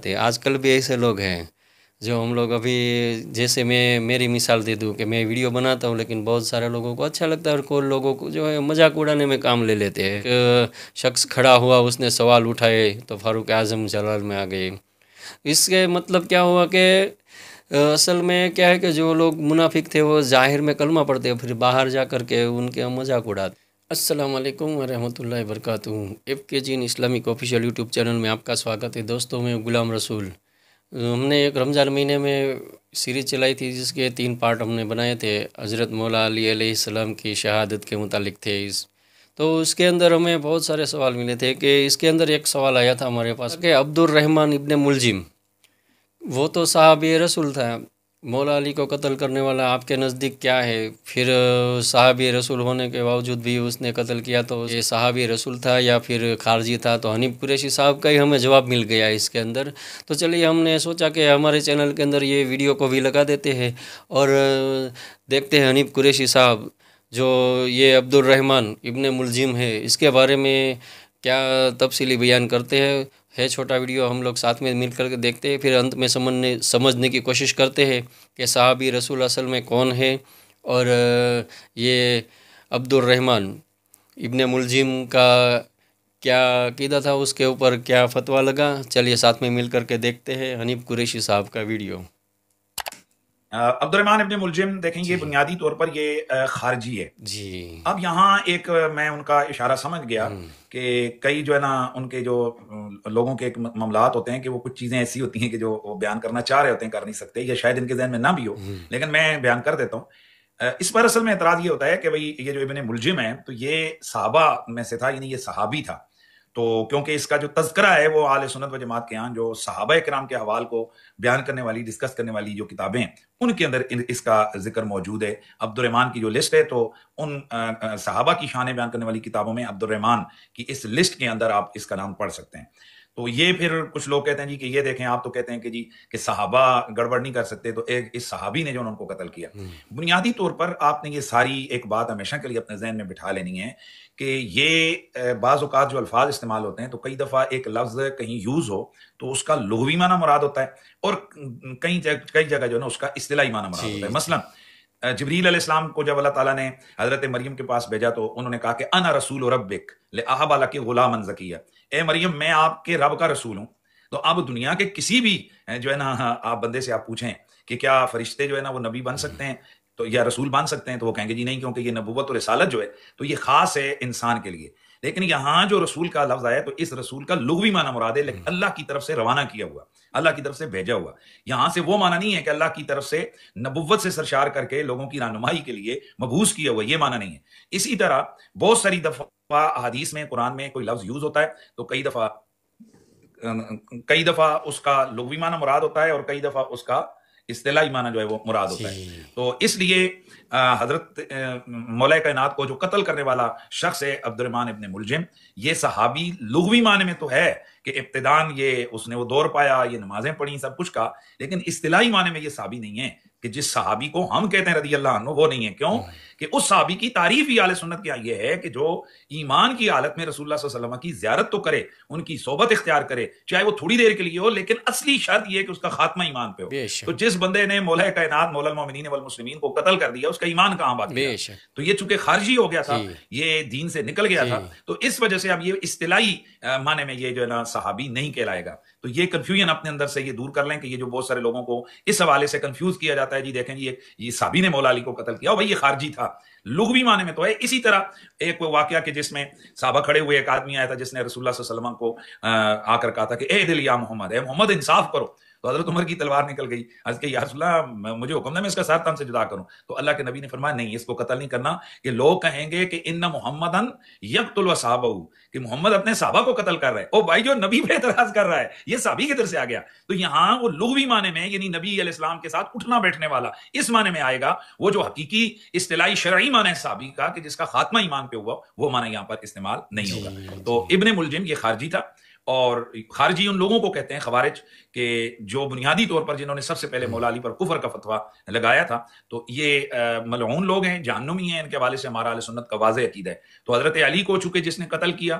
تھے آج کل بھی ایسے لوگ ہیں جو ہم لوگ ابھی جیسے میں میری مثال دے دوں کہ میں ویڈیو بناتا ہوں لیکن بہت سارے لوگوں کو اچھا لگتا ہے اور کوئی لوگوں کو جو ہے مذاق اڑانے میں کام لے لیتے ہیں. ایک شخص کھڑا ہوا اس نے سوال اٹھائے تو فاروق اعظم جلال میں آ گئے. اس کے مطلب کیا ہوا کہ اصل میں کیا ہے کہ جو لوگ منافق تھے وہ ظاہر میں کلمہ پڑھتے پھر باہر جا کر کے ان کے مذاق اڑاتے. السلام علیکم ورحمۃ اللہ وبرکاتہ. ایف کے جین اسلامک آفیشیل یوٹیوب چینل میں آپ کا سواگت ہے. دوستوں میں غلام رسول. ہم نے ایک رمضان مہینے میں سیریز چلائی تھی جس کے 3 پارٹ ہم نے بنائے تھے. حضرت مولا علی علیہ السلام کی شہادت کے متعلق تھے. تو اس کے اندر ہمیں بہت سارے سوال ملے تھے کہ اس کے اندر ایک سوال آیا تھا ہمارے پاس کہ عبد الرحمن ابن ملجم وہ تو صحابی رسول تھا، مولا علی کو قتل کرنے والا آپ کے نزدیک کیا ہے؟ پھر صحابی رسول ہونے کے باوجود بھی اس نے قتل کیا تو یہ صحابی رسول تھا یا پھر خارجی تھا؟ تو حنیف قریشی صاحب کا ہی ہمیں جواب مل گیا اس کے اندر. تو چلیے ہم نے سوچا کہ ہمارے چینل کے اندر یہ ویڈیو کو بھی لگا دیتے ہیں اور دیکھتے ہیں حنیف قریشی صاحب جو یہ عبد الرحمن ابن ملجم ہے اس کے بارے میں کیا تفصیلی بیان کرتے ہیں. ہے چھوٹا ویڈیو، ہم لوگ ساتھ میں مل کر کے دیکھتے ہیں، پھر انت میں سمجھنے کی کوشش کرتے ہیں کہ صحابی رسول اصل میں کون ہے اور یہ عبد الرحمن ابن ملجم کا کیا عقیدہ تھا، اس کے اوپر کیا فتویٰ لگا. چلیے ساتھ میں مل کر کے دیکھتے ہیں حنیف قریشی صاحب کا ویڈیو. عبد الرحمن ابن ملجم دیکھیں گے بنیادی طور پر یہ خارجی ہے. جی اب یہاں ایک میں ان کا اشارہ سمجھ گیا کہ کئی جو ہے نا ان کے جو لوگوں کے ایک معاملات ہوتے ہیں کہ وہ کچھ چیزیں ایسی ہوتی ہیں کہ جو وہ بیان کرنا چاہ رہے ہوتے ہیں کر نہیں سکتے، یا شاید ان کے ذہن میں نہ بھی ہو، لیکن میں بیان کر دیتا ہوں. اس پر اصل میں اعتراض یہ ہوتا ہے کہ بھئی یہ جو ابن ملجم ہے تو یہ صحابہ میں سے تھا، یعنی یہ صحابی تھا. تو کیونکہ اس کا جو تذکرہ ہے وہ اہل سنت و جماعت کے ہاں جو صحابہ کرام کے حوال کو بیان کرنے والی ڈسکس کرنے والی جو کتابیں ہیں ان کے اندر اس کا ذکر موجود ہے. عبد الرحمن کی جو لسٹ ہے تو ان صحابہ کی شانیں بیان کرنے والی کتابوں میں عبد الرحمن کی اس لسٹ کے اندر آپ اس کا نام پڑھ سکتے ہیں. تو یہ پھر کچھ لوگ کہتے ہیں جی کہ یہ دیکھیں آپ تو کہتے ہیں کہ جی کہ صحابہ گڑبڑ نہیں کر سکتے، تو ایک اس صحابی نے جو ان کو قتل کیا. بنیادی طور پر آپ نے یہ ساری ایک بات ہمیشہ کے لیے اپنے ذہن میں بٹھا لینی ہے کہ یہ بعض اوقات جو الفاظ استعمال ہوتے ہیں تو کئی دفعہ ایک لفظ کہیں یوز ہو تو اس کا لغوی معنی مراد ہوتا ہے اور کئی جگہ جو ہے نا اس کا اصطلاحی معنی مراد ہوتا ہے. مثلا جبریل علیہ السلام کو جب اللہ تعالیٰ نے حضرت مریم کے پاس بھیجا تو انہوں نے کہا کہ انا رسول ربک لأہب لک غلاما زکیہ، اے مریم میں آپ کے رب کا رسول ہوں. تو اب دنیا کے کسی بھی جو ہے نا آپ بندے سے آپ پوچھیں کہ کیا فرشتے جو ہے نا وہ نبی بن سکتے ہیں تو یا رسول بن سکتے ہیں، تو وہ کہیں گے جی نہیں، کیونکہ یہ نبوت اور رسالت جو ہے تو یہ خاص ہے انسان کے لیے. لیکن یہاں جو رسول کا لفظ آیا تو اس رسول کا لغوی معنی مراد ہے، لیکن اللہ کی طرف سے روانہ کیا ہوا، اللہ کی طرف سے بھیجا ہوا. یہاں سے وہ معنی نہیں ہے کہ اللہ کی طرف سے نبوت سے سرشار کر کے لوگوں کی رہنمائی کے لیے مبعوث کیا ہوا، یہ معنی نہیں ہے. اسی طرح بہت ساری دفعہ حدیث میں قرآن میں کوئی لفظ یوز ہوتا ہے تو کئی دفعہ اس کا لغوی معنی مراد ہوتا ہے اور کئی دفعہ اس کا اصطلاحی معنی جو ہے وہ مراد ہوتا ہے. تو اس لیے حضرت مولا کائنات کو جو قتل کرنے والا شخص ہے عبد الرحمن ابن ملجم، یہ صحابی لغوی معنی میں تو ہے کہ ابتدان یہ اس نے وہ دور پایا، یہ نمازیں پڑھی، سب کچھ کہا، لیکن اصطلاحی معنی میں یہ صحابی نہیں ہے کہ جس صحابی کو ہم کہتے ہیں رضی اللہ عنہ وہ نہیں ہے. کیوں کہ اس صحابی کی تعریف ہی اہل سنت کی یہ ہے کہ جو ایمان کی حالت میں رسول اللہ صلی اللہ علیہ وسلم کی زیارت تو کرے، ان کی صحبت اختیار کرے، چاہے وہ تھوڑی دیر کے لیے ہو، لیکن اصلی شرط یہ ہے کہ اس کا خاتمہ ایمان پہ ہو. تو جس بندے نے مولا کائنات مولا المومنین والمسلمین کو قتل کر دیا اس کا ایمان کہاں باقی ہے؟ تو یہ چونکہ خارجی ہو گیا تھا، یہ دین سے نکل گیا تھا، تو اس وجہ سے اب یہ اصطلاحی معنی میں یہ جو ہے نا صحابی نہیں کہلائے گا. تو یہ کنفیوژن اپنے اندر سے یہ دور کر لیں کہ یہ جو بہت سارے لوگوں کو اس حوالے سے کنفیوز کیا جاتا ہے، جی دیکھیں یہ صحابی نے مولا علی کو قتل کیا، بھائی یہ خارجی تھا، لغوی معنی میں تو ہے. اسی طرح ایک واقعہ کہ جس میں صحابہ کھڑے ہوئے، ایک آدمی آیا تھا جس نے رسول اللہ صلی اللہ علیہ وسلم کو آ کر کہا تھا کہ اے دل یا محمد، اے محمد انصاف کرو. تو حضرت عمر کی تلوار نکل گئی، حضرت کہ یا رسول اللہ مجھے حکم دے میں اس کا سر تن سے جدا کروں. تو اللہ کے نبی نے فرمایا نہیں، اس کو قتل نہیں کرنا، کہ لوگ کہیں گے کہ ان محمدن یقتل اصحابہ، کہ محمد اپنے صحابہ کو قتل کر رہا ہے. او بھائی جو نبی پہ اعتراض کر رہا ہے یہ صحابی کی طرف سے آ گیا. تو یہاں وہ لغوی معنی میں یعنی نبی علیہ السلام کے ساتھ اٹھنا بیٹھنے والا اس معنی میں آئے گا. وہ جو حقیقی اصطلاحی شرعی معنی ہے صحابی کا کہ جس کا خاتمہ ایمان پہ ہوا، وہ معنی یہاں پر استعمال نہیں ہوگا. تو ابن ملجم یہ خارجی تھا، اور خارجی ان لوگوں کو کہتے ہیں خوارج کہ جو بنیادی طور پر جنہوں نے سب سے پہلے مولا علی پر کفر کا فتویٰ لگایا تھا. تو یہ ملعون لوگ ہیں، جہنمی ہیں، ان کے حوالے سے ہمارا اہل سنت کا واضح عقیدہ ہے. تو حضرت علی کو چونکہ جس نے قتل کیا